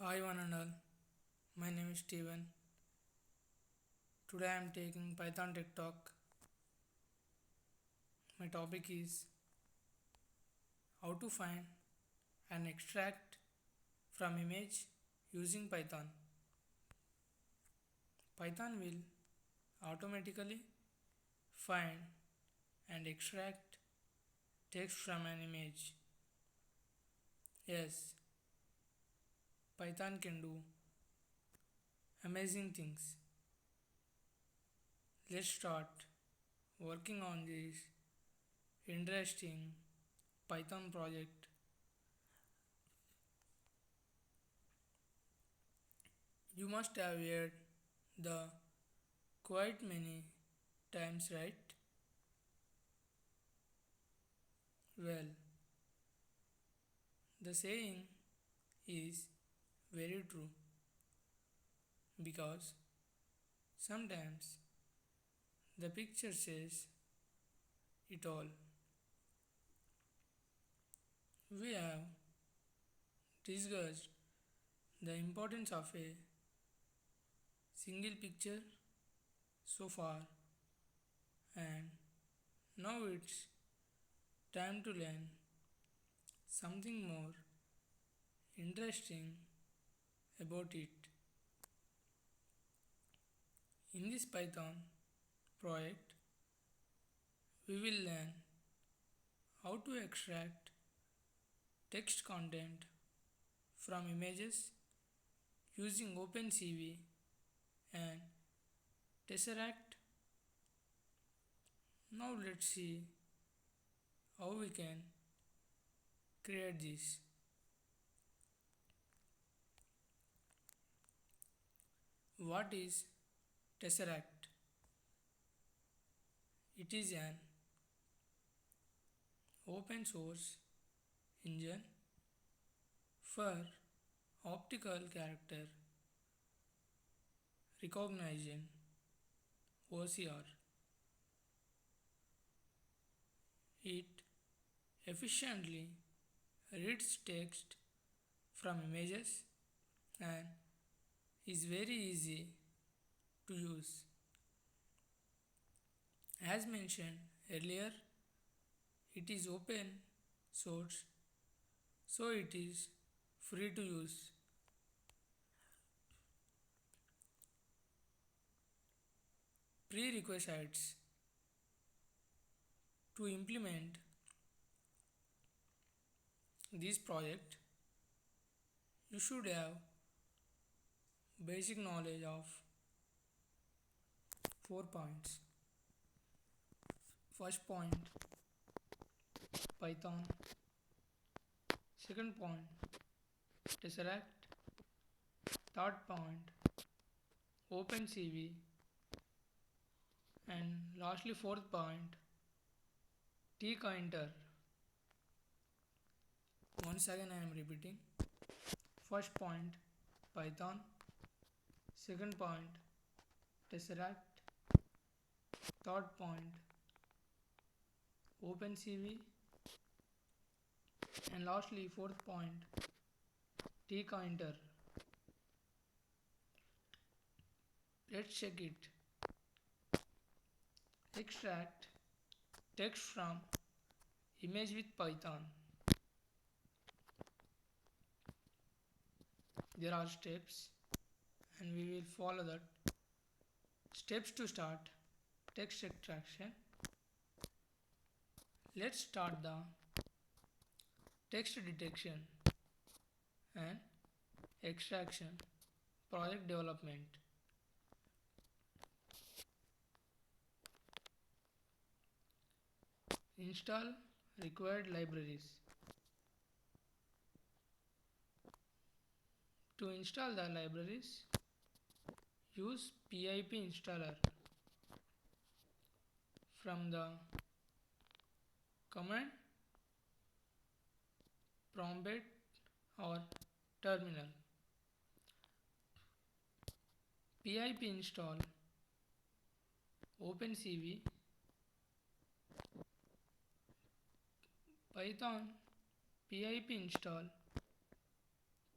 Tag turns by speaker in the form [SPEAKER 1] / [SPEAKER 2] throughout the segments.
[SPEAKER 1] Hi one and all, my name is Steven. Today I am taking Python Tech Talk. My topic is how to find and extract from image using Python. Python will automatically find and extract text from an image. Yes, Python can do amazing things. Let's start working on this interesting Python project. You must have heard the quite many times, right? Well, the saying is very true because sometimes the picture says it all. We have discussed the importance of a single picture so far, and now it's time to learn something more interesting about it. In this Python project, we will learn how to extract text content from images using OpenCV and Tesseract. Now let's see how we can create this. What is Tesseract? It is an open source engine for optical character recognition OCR. It efficiently reads text from images and is very easy to use. As mentioned earlier, it is open source, so it is free to use. Prerequisites to implement this project, you should have basic knowledge of 4 points. First point, Python. Second point, Tesseract. Third point, OpenCV. And lastly, fourth point, tkinter. Once again I am repeating. First point, Python. Second point, Tesseract. Third point, OpenCV. And lastly, fourth point, tkinter. Let's check it. Extract text from image with Python. There are steps and we will follow that. Steps to start text extraction. Let's start the text detection and extraction project development. Install required libraries. To install the libraries, use pip installer from the command prompt or terminal. Pip install OpenCV, Python, pip install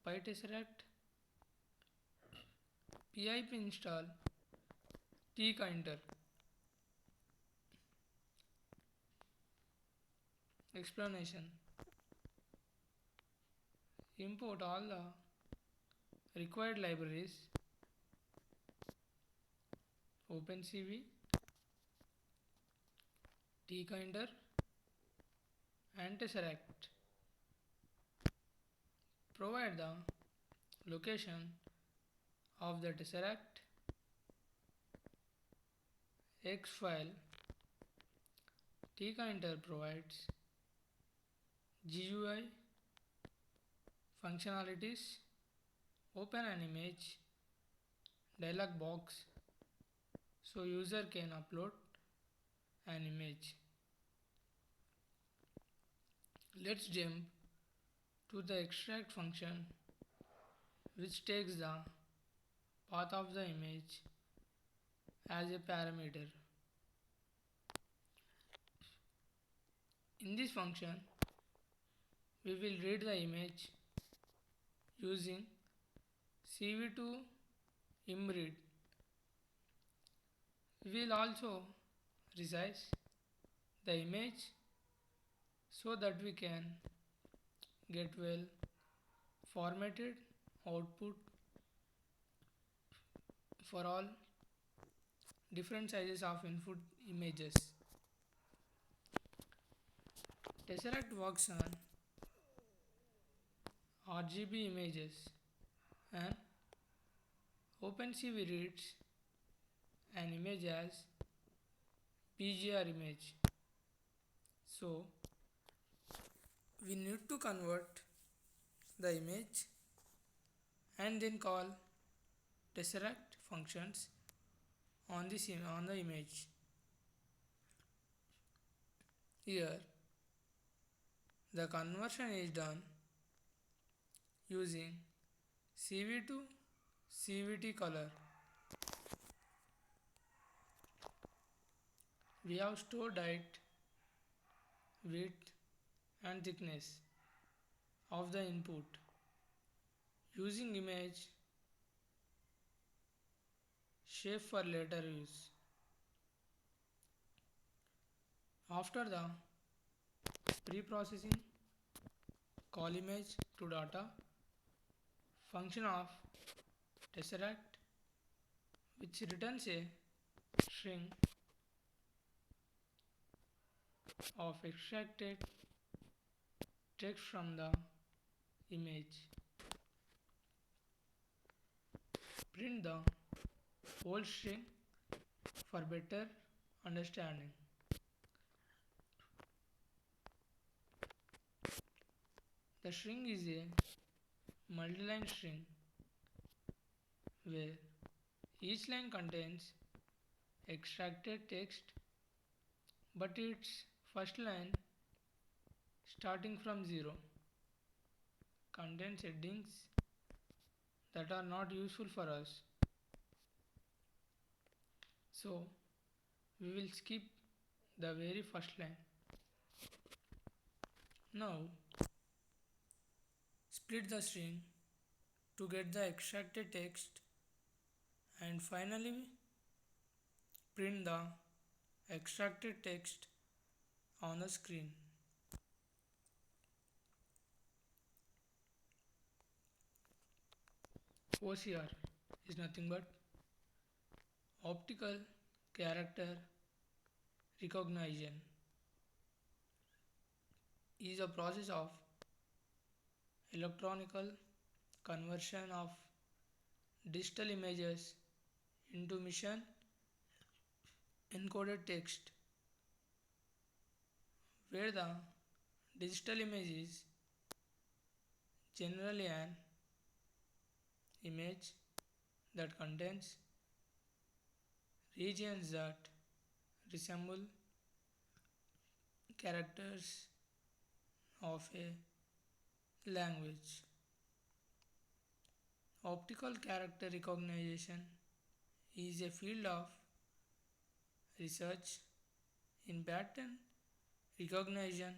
[SPEAKER 1] PyTesseract PIP install tkinter. Explanation: import all the required libraries: OpenCV, tkinter, and Tesseract. Provide the location of the Tesseract X file. Tkinter provides GUI functionalities. Open an image dialog box so user can upload an image. Let's jump to the extract function, which takes the path of the image as a parameter. In this function, we will read the image using CV2 imread. We will also resize the image so that we can get well formatted output for all different sizes of input images. Tesseract works on RGB images and OpenCV reads an image as PGR image. So we need to convert the image and then call Tesseract functions on the image. Here the conversion is done using CV2 CVT color. We have stored height, width and thickness of the input using image shape for later use. After the pre-processing, call image to data function of Tesseract, which returns a string of extracted text from the image. Print the whole string for better understanding. The string is a multi-line string where each line contains extracted text, but its first line, starting from 0, contains headings that are not useful for us. So we will skip the very first line. Now split the string to get the extracted text and finally print the extracted text on the screen. OCR is nothing but optical character recognition. Is a process of electronical conversion of digital images into mission encoded text, where the digital image is generally an image that contains regions that resemble characters of a language. Optical character recognition is a field of research in pattern recognition,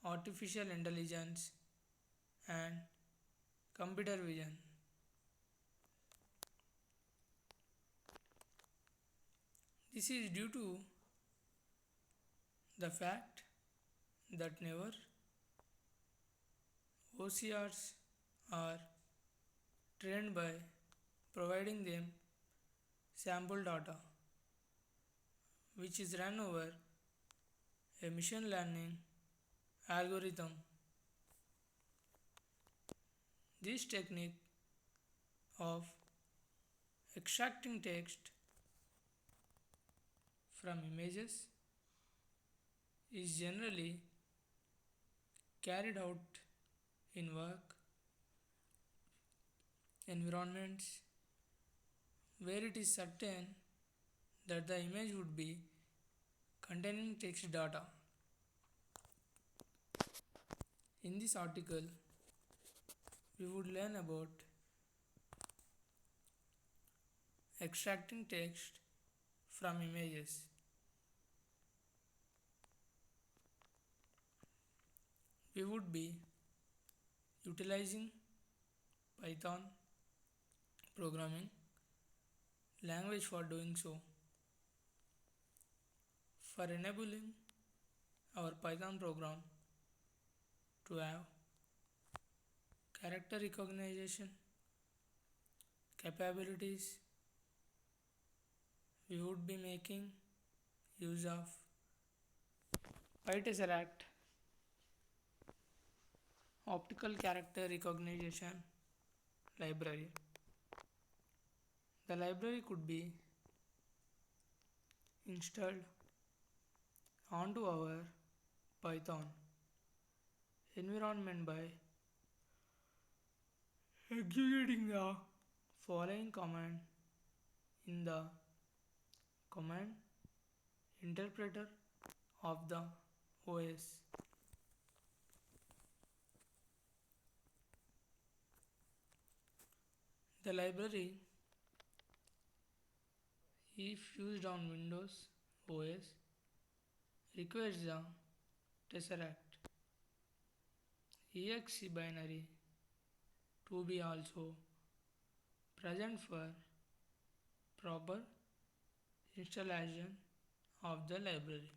[SPEAKER 1] artificial intelligence, and computer vision. This is due to the fact that never OCRs are trained by providing them sample data, which is run over a machine learning algorithm. This technique of extracting text from images is generally carried out in work environments where it is certain that the image would be containing text data. In this article, we would learn about extracting text from images. We would be utilizing Python programming language for doing so. For enabling our Python program to have character recognition capabilities, we would be making use of PyTesseract optical character recognition library. The library could be installed onto our Python environment by executing the following command in the command interpreter of the OS. The library, if used on Windows OS, requires the Tesseract exe binary to be also present for proper installation of the library.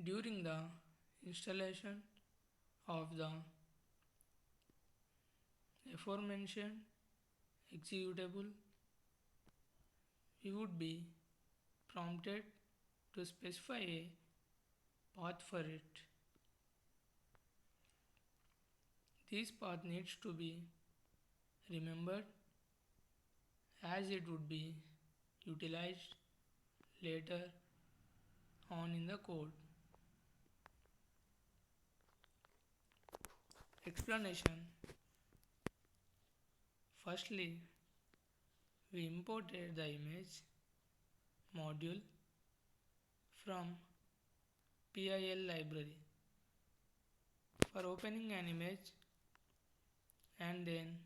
[SPEAKER 1] During the installation of the aforementioned executable, we would be prompted to specify a path for it. This path needs to be remembered as it would be utilized later on in the code. Explanation. Firstly, we imported the image module from PIL library for opening an image, and then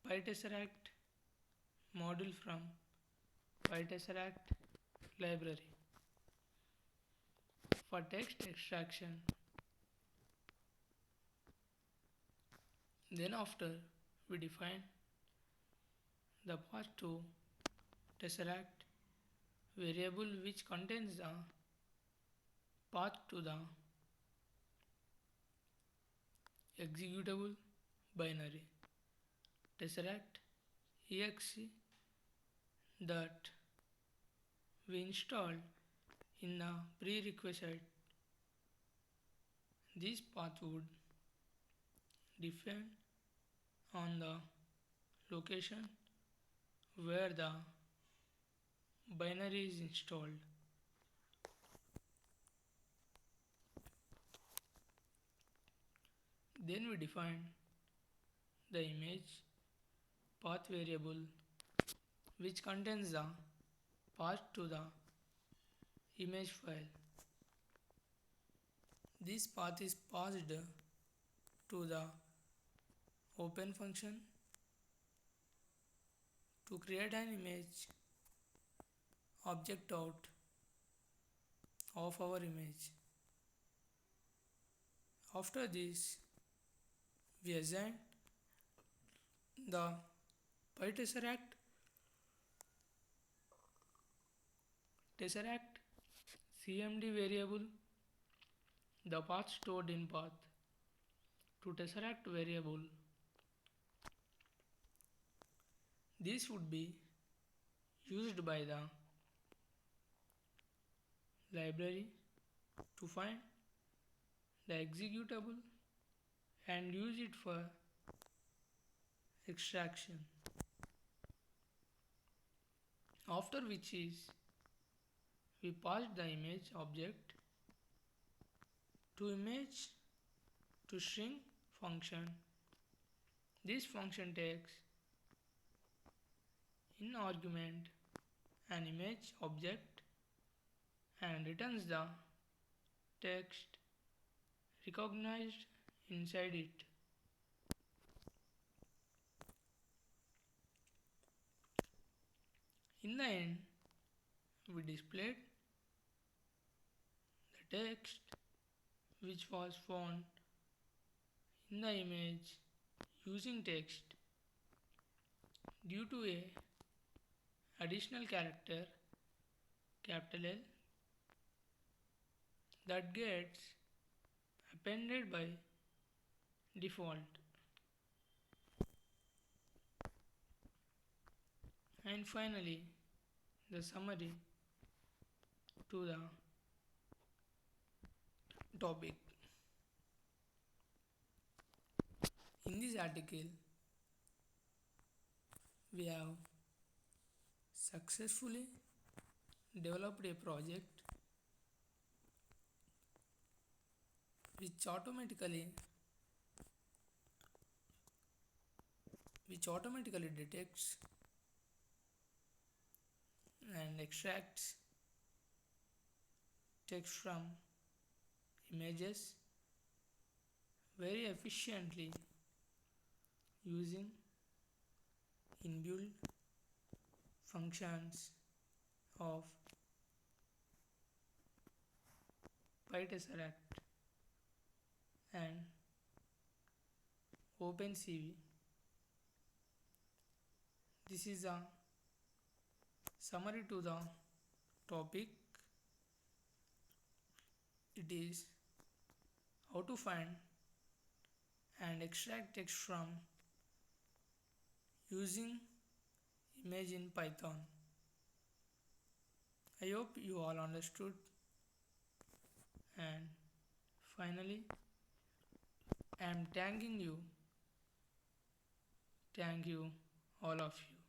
[SPEAKER 1] PyTesseract module from PyTesseract library for text extraction. Then after we define the path to Tesseract variable which contains the path to the executable binary Tesseract exe that we installed in the prerequisite. This path would depend on the location where the binary is installed. Then we define the image path variable which contains the path to the image file. This path is passed to the open function to create an image object out of our image. After this, we assign the PyTesseract Tesseract CMD variable, the path stored in path to Tesseract variable. This would be used by the library to find the executable and use it for extraction. After which is we pass the image object to image to string function. This function takes in argument an image object and returns the text recognized inside it. In the end, we displayed the text which was found in the image using text due to a additional character capital L that gets appended by default. And finally, the summary to the topic. In this article, we have successfully developed a project which automatically detects and extracts text from images very efficiently using inbuilt functions of PyTesseract and OpenCV. This is a summary to the topic. It is how to find and extract text from using image in Python. I hope you all understood. And finally, I am thanking you. Thank you, all of you.